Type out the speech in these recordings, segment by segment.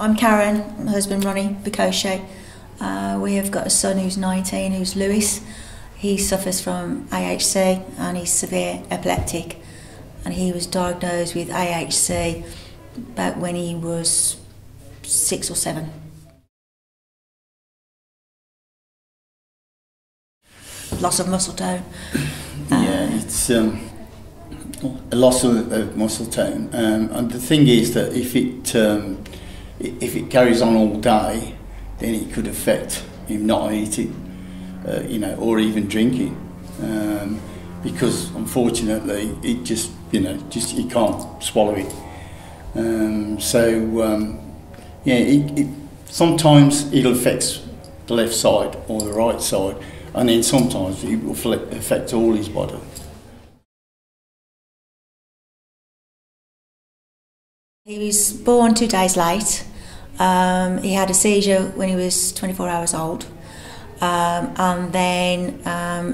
I'm Karen, my husband Ronny Bacciochi. We have got a son who's 19, who's Lewis. He suffers from AHC and he's severe epileptic, and he was diagnosed with AHC about when he was 6 or 7. Loss of muscle tone. Yeah, it's a loss of muscle tone, and the thing is that if it carries on all day, then it could affect him not eating, or even drinking, because unfortunately it just he can't swallow it. Sometimes it'll affect the left side or the right side, and then sometimes it will affect all his body. He was born 2 days late. He had a seizure when he was 24 hours old, and then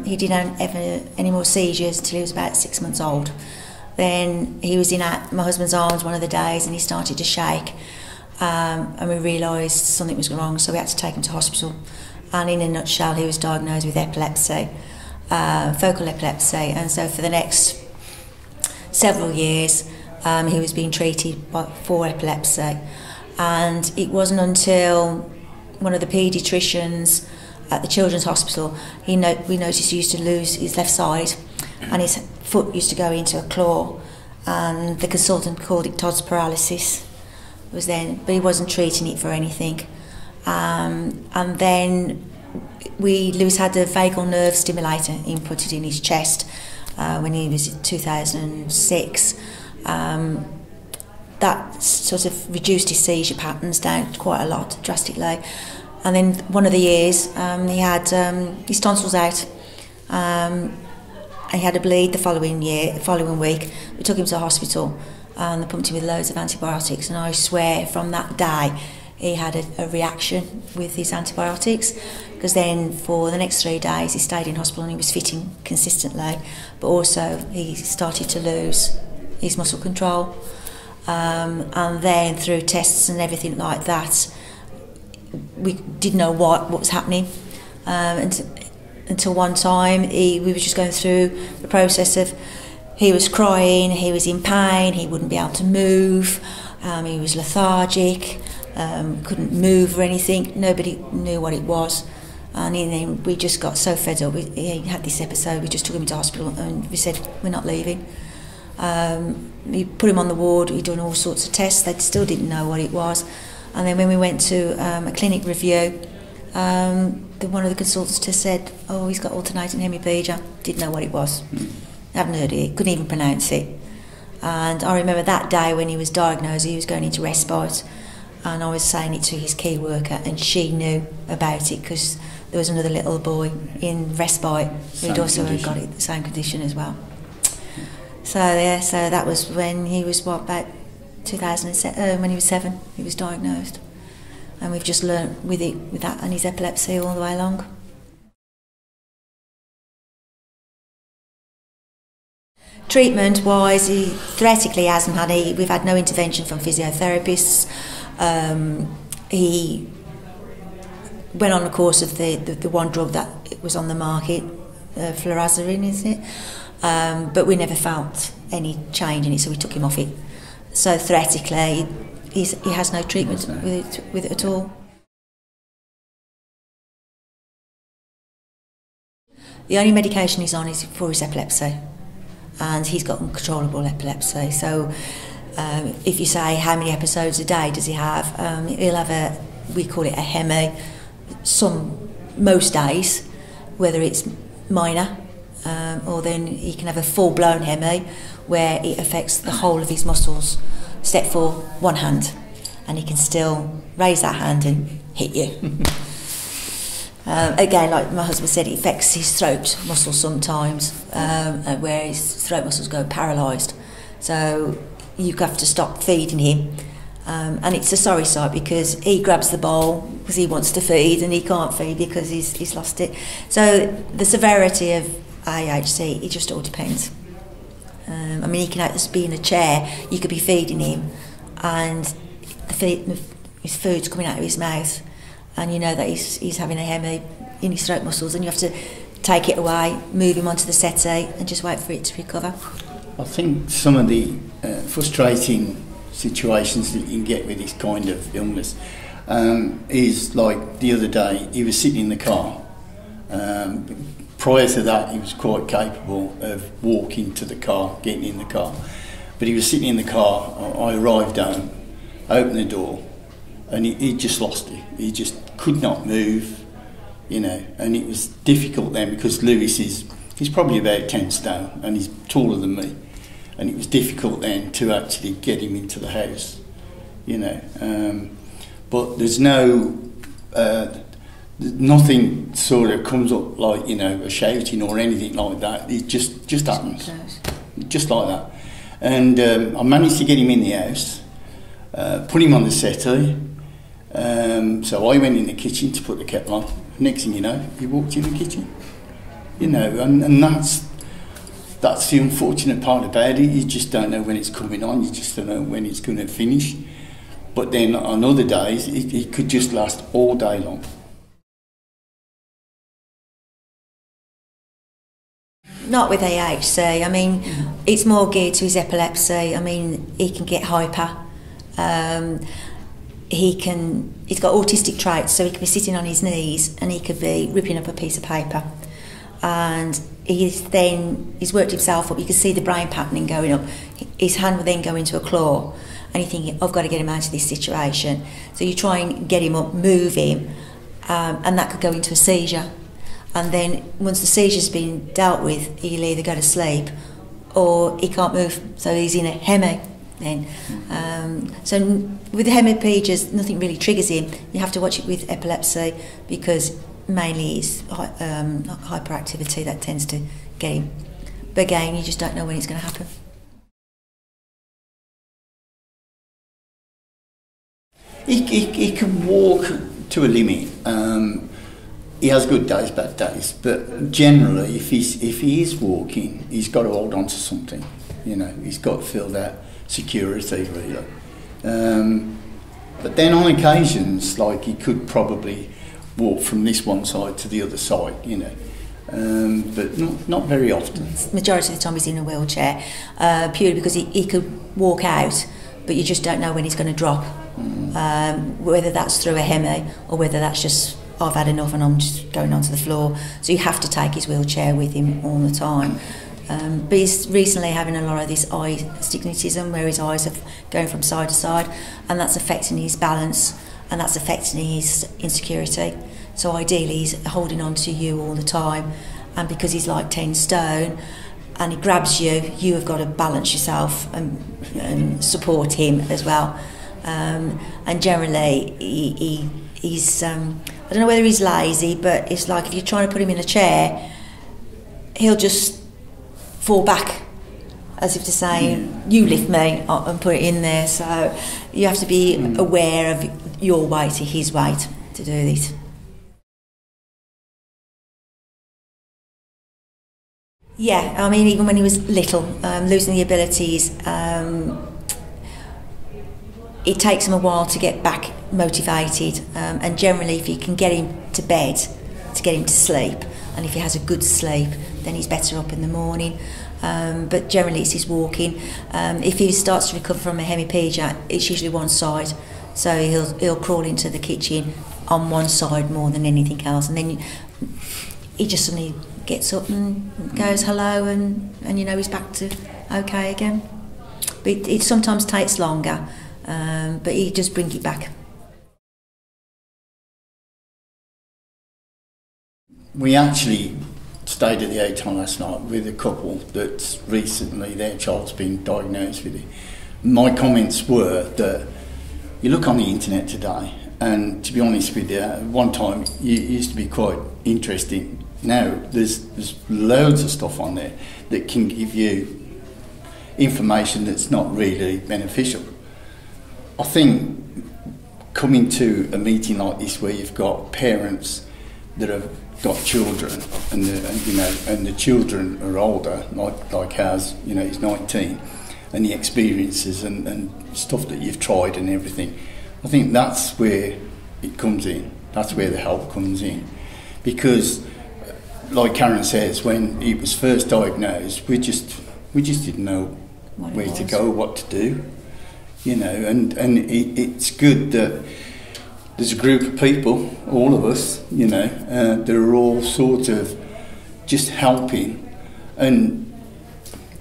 he didn't have any more seizures until he was about 6 months old. Then he was in my husband's arms one of the days and he started to shake, and we realised something was wrong, so we had to take him to hospital. And in a nutshell, he was diagnosed with epilepsy, focal epilepsy, and so for the next several years he was being treated for epilepsy. And it wasn't until one of the paediatricians at the children's hospital, we noticed he used to lose his left side and his foot used to go into a claw, and the consultant called it Todd's paralysis. But he wasn't treating it for anything. And then Lewis had a vagal nerve stimulator inputted in his chest when he was in 2006. That sort of reduced his seizure patterns down quite a lot, drastically. And then one of the years he had his tonsils out. He had a bleed the following week. We took him to the hospital and they pumped him with loads of antibiotics, and I swear from that day he had a reaction with his antibiotics, because then for the next 3 days he stayed in hospital and he was fitting consistently, but also he started to lose his muscle control. And then through tests and everything like that, we didn't know what was happening, until one time we were just going through the process of, he was crying, he was in pain, he wouldn't be able to move, he was lethargic, couldn't move or anything. Nobody knew what it was, and then we just got so fed up. He had this episode, we just took him to hospital and we said, we're not leaving. We put him on the ward, we'd done all sorts of tests, they still didn't know what it was. And then when we went to a clinic review, one of the consultants just said, oh, he's got alternating hemiplegia. Didn't know what it was. Haven't heard of it, couldn't even pronounce it. And I remember that day when he was diagnosed, he was going into respite, and I was saying it to his key worker, and she knew about it because there was another little boy in respite who'd also got it, the same condition as well. So yeah, so that was when he was about 2007, when he was 7, he was diagnosed, and we've just learnt with that and his epilepsy all the way along. Treatment-wise, he theoretically hasn't had we've had no intervention from physiotherapists. He went on a course of the one drug that was on the market, flurazine, is it? But we never felt any change in it, so we took him off it. So theoretically, he has no treatment with it at all. The only medication he's on is for his epilepsy, and he's got uncontrollable epilepsy. So if you say how many episodes a day does he have, he'll have we call it a hemi, most days, whether it's minor, or then he can have a full-blown hemi where it affects the whole of his muscles, except for one hand, and he can still raise that hand and hit you. Again, like my husband said, it affects his throat muscles sometimes, where his throat muscles go paralysed. So you have to stop feeding him. And it's a sorry sight because he grabs the bowl because he wants to feed and he can't feed because he's lost it. So the severity of AHC, it just all depends. I mean, he can just be in a chair, you could be feeding him and the his food's coming out of his mouth, and you know that he's having a hemi in his throat muscles, and you have to take it away, move him onto the settee, and just wait for it to recover. I think some of the frustrating situations that you can get with this kind of illness is like the other day, he was sitting in the car. Prior to that, he was quite capable of walking to the car, getting in the car. But he was sitting in the car, I arrived home, opened the door, and he just lost it. He just could not move, you know, and it was difficult then because Lewis he's probably about 10 stone and he's taller than me. And it was difficult then to actually get him into the house, you know. But there's nothing sort of comes up like, you know, a shouting or anything like that. It just happens, just like that. And I managed to get him in the house, put him on the settee. So I went in the kitchen to put the kettle on. Next thing you know, he walked in the kitchen. You know, and that's the unfortunate part about it. You just don't know when it's coming on. You just don't know when it's going to finish. But then on other days, it could just last all day long. Not with AHC. I mean, it's more geared to his epilepsy. I mean, he can get hyper. He's got autistic traits, so he could be sitting on his knees and he could be ripping up a piece of paper. And he's worked himself up. You can see the brain patterning going up. His hand will then go into a claw, and you're thinking, I've got to get him out of this situation. So you try and get him up, move him, and that could go into a seizure. And then once the seizure's been dealt with, he'll either go to sleep or he can't move, so he's in a hemi then. So with the hemiplegias, nothing really triggers him. You have to watch it with epilepsy because mainly it's hyperactivity that tends to get him. But again, you just don't know when it's going to happen. He can walk to a limit. He has good days, bad days, but generally, if he is walking, he's got to hold on to something. You know, he's got to feel that security, really. But then on occasions, like he could probably walk from this one side to the other side, you know, but not very often. Majority of the time he's in a wheelchair, purely because he could walk out, but you just don't know when he's going to drop, whether that's through a hemi or whether that's just, I've had enough and I'm just going onto the floor. So you have to take his wheelchair with him all the time. But he's recently having a lot of this eye stigmatism, where his eyes are going from side to side, and that's affecting his balance, and that's affecting his insecurity. So ideally he's holding on to you all the time, and because he's like 10 stone and he grabs you, you have got to balance yourself and support him as well. And generally he's I don't know whether he's lazy, but it's like if you're trying to put him in a chair, he'll just fall back as if to say, you lift me and put it in there. So you have to be aware of your weight to his weight to do this. Yeah, I mean, even when he was little, losing the abilities, it takes him a while to get back motivated, and generally if you can get him to bed, to get him to sleep, and if he has a good sleep, then he's better up in the morning. But generally it's his walking. If he starts to recover from a hemiplegia, it's usually one side, so he'll crawl into the kitchen on one side more than anything else, and then he just suddenly gets up and goes hello, and you know he's back to okay again. But it sometimes takes longer, but he just brings it back. We actually stayed at the hotel last night with a couple that's recently, their child's been diagnosed with it. My comments were that you look on the internet today, and to be honest with you, one time it used to be quite interesting. Now there's loads of stuff on there that can give you information that's not really beneficial. I think coming to a meeting like this where you've got parents that have got children, and the children are older, like ours, you know, he's 19, and the experiences and stuff that you've tried and everything, I think that's where it comes in. That's where the help comes in. Because, like Karen says, when he was first diagnosed, we just didn't know where to go, what to do, you know. And it's good that there's a group of people, all of us, you know, that are all sort of just helping. And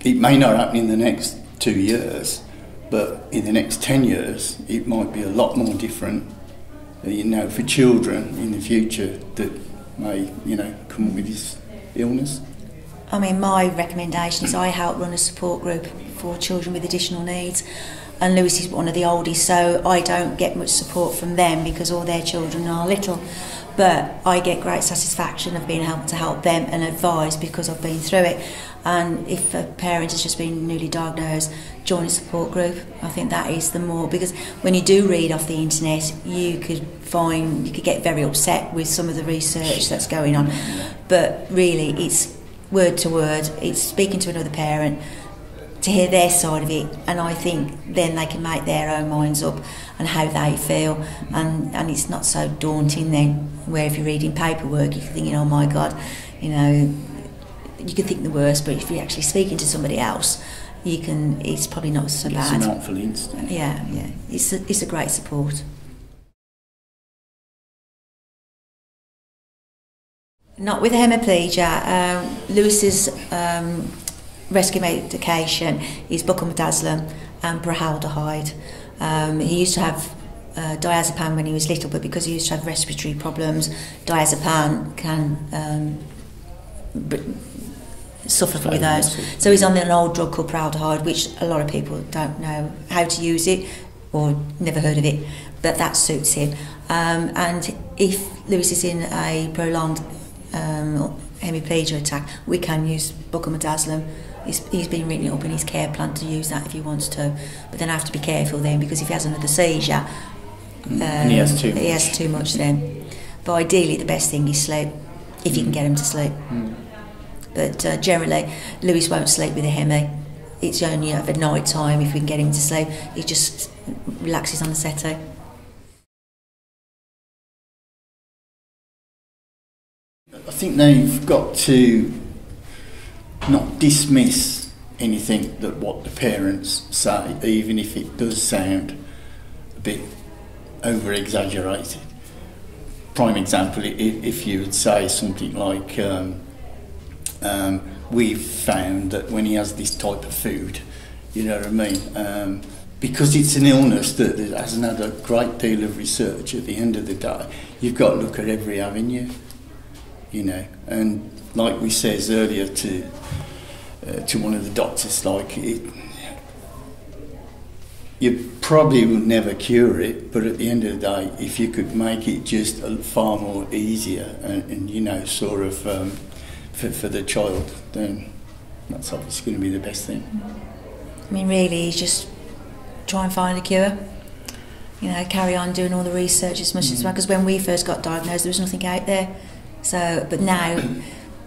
it may not happen in the next 2 years, but in the next 10 years, it might be a lot more different, you know, for children in the future that may, you know, come up with this illness. I mean, my recommendation is I help run a support group for children with additional needs, and Lewis is one of the oldest, so I don't get much support from them because all their children are little. But I get great satisfaction of being able to help them and advise because I've been through it. And if a parent has just been newly diagnosed, join a support group. I think that is the more, because when you do read off the internet, you could get very upset with some of the research that's going on. But really, it's word to word. It's speaking to another parent to hear their side of it, and I think then they can make their own minds up and how they feel, and it's not so daunting then, where if you're reading paperwork you're thinking, oh my God, you know, you can think the worst, but if you're actually speaking to somebody else, it's probably not so bad. It's an helpful instant. Yeah, it's a great support. Not with hemiplegia. Lewis's rescue medication is buccal and bromaldehyde. He used to have diazepam when he was little, but because he used to have respiratory problems, diazepam can suffer with those. So he's on an old drug called bromaldehyde, which a lot of people don't know how to use it or never heard of it, but that suits him. And if Lewis is in a prolonged hemiplegia attack, we can use buccal. He's been written up in his care plan to use that if he wants to, but then I have to be careful then, because if he has another seizure, and he has too much then. But ideally the best thing is sleep, if you can get him to sleep. But generally Lewis won't sleep with a hemi. It's only at night time if we can get him to sleep. He just relaxes on the settee. I think they've got to not dismiss anything that what the parents say, even if it does sound a bit over-exaggerated. Prime example, if you would say something like, we've found that when he has this type of food, you know what I mean, because it's an illness that hasn't had a great deal of research, at the end of the day, you've got to look at every avenue, you know. And like we says earlier to one of the doctors, like you probably will never cure it, but at the end of the day, if you could make it just far more easier and you know, sort of for the child, then that's obviously going to be the best thing. I mean, really, just try and find a cure. You know, carry on doing all the research as much as well, because when we first got diagnosed, there was nothing out there. So, but now,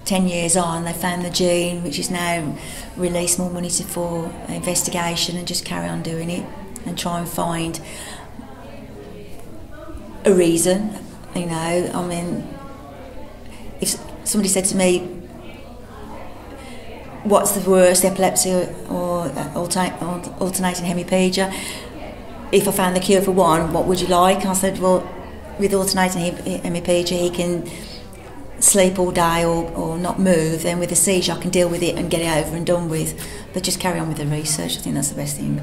10 years on, they found the gene, which is now released more money for investigation, and just carry on doing it and try and find a reason. You know, I mean, if somebody said to me, what's the worst, epilepsy or alternating hemiplegia? If I found the cure for one, what would you like? And I said, well, with alternating hemiplegia, he can sleep all day or not move. Then with a seizure, I can deal with it and get it over and done with. But just carry on with the research. I think that's the best thing.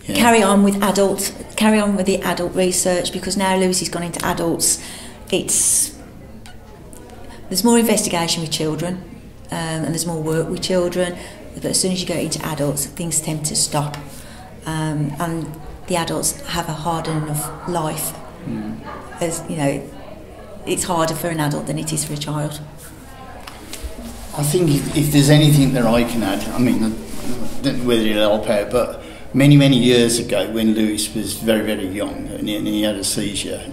Yeah. Carry on with the adult research, because now Lewis has gone into adults. There's more investigation with children, and there's more work with children. But as soon as you go into adults, things tend to stop, and the adults have a hard enough life. As you know, it's harder for an adult than it is for a child. I think if there's anything that I can add, I mean, I don't know whether it'll help out, but many years ago, when Lewis was very young and he had a seizure,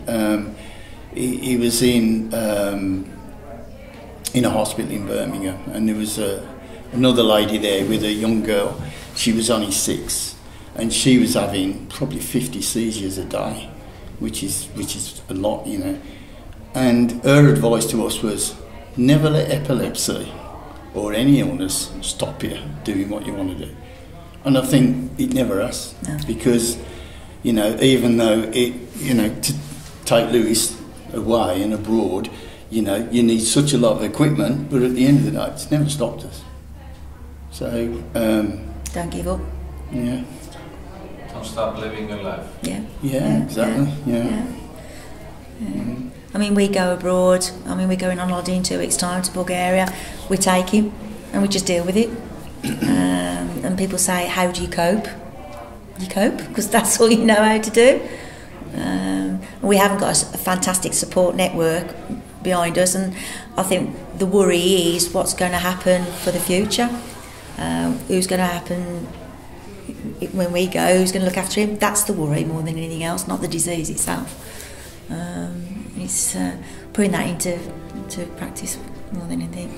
he was in a hospital in Birmingham, and there was another lady there with a young girl, she was only 6, and she was having probably 50 seizures a day, which is a lot, you know. And her advice to us was, never let epilepsy or any illness stop you doing what you want to do. And I think it never has, No. because, you know, even though it, you know, to take Lewis away and abroad, you know, you need such a lot of equipment, but at the end of the day, it's never stopped us. So, Don't give up. yeah. Don't stop living your life. Yeah, exactly, yeah. I mean, we go abroad. I mean, we're going on holiday in 2 weeks' time to Bulgaria. We take him and we just deal with it. And people say, how do you cope? You cope, because that's all you know how to do. We haven't got a fantastic support network behind us, and I think the worry is what's going to happen for the future. Who's going to happen when we go? Who's going to look after him? That's the worry more than anything else, not the disease itself. It's putting that into practice more than anything.